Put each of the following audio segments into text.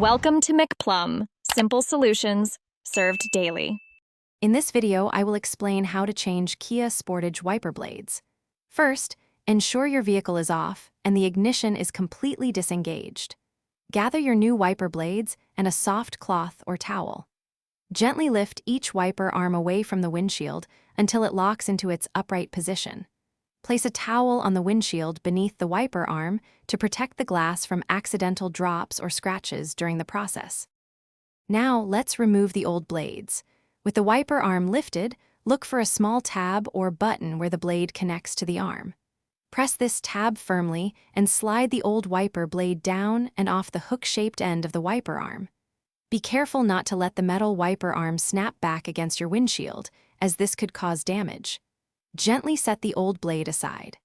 Welcome to McPlum, simple solutions served daily. In this video, I will explain how to change Kia Sportage wiper blades. First, ensure your vehicle is off and the ignition is completely disengaged. Gather your new wiper blades and a soft cloth or towel. Gently lift each wiper arm away from the windshield until it locks into its upright position. Place a towel on the windshield beneath the wiper arm to protect the glass from accidental drops or scratches during the process. Now, let's remove the old blades. With the wiper arm lifted, look for a small tab or button where the blade connects to the arm. Press this tab firmly and slide the old wiper blade down and off the hook-shaped end of the wiper arm. Be careful not to let the metal wiper arm snap back against your windshield, as this could cause damage. Gently set the old blade aside.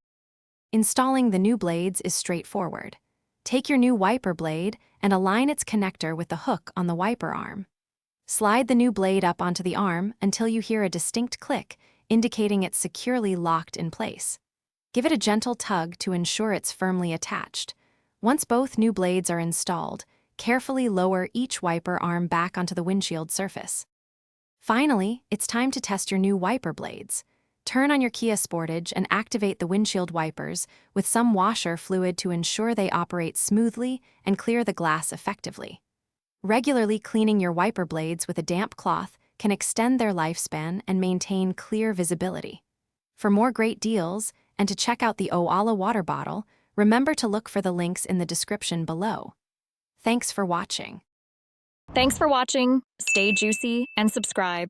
Installing the new blades is straightforward. Take your new wiper blade and align its connector with the hook on the wiper arm. Slide the new blade up onto the arm until you hear a distinct click, indicating it's securely locked in place. Give it a gentle tug to ensure it's firmly attached. Once both new blades are installed, carefully lower each wiper arm back onto the windshield surface. Finally, it's time to test your new wiper blades. Turn on your Kia Sportage and activate the windshield wipers with some washer fluid to ensure they operate smoothly and clear the glass effectively. Regularly cleaning your wiper blades with a damp cloth can extend their lifespan and maintain clear visibility. For more great deals and to check out the Oala water bottle, remember to look for the links in the description below. Thanks for watching. Thanks for watching. Stay juicy and subscribe.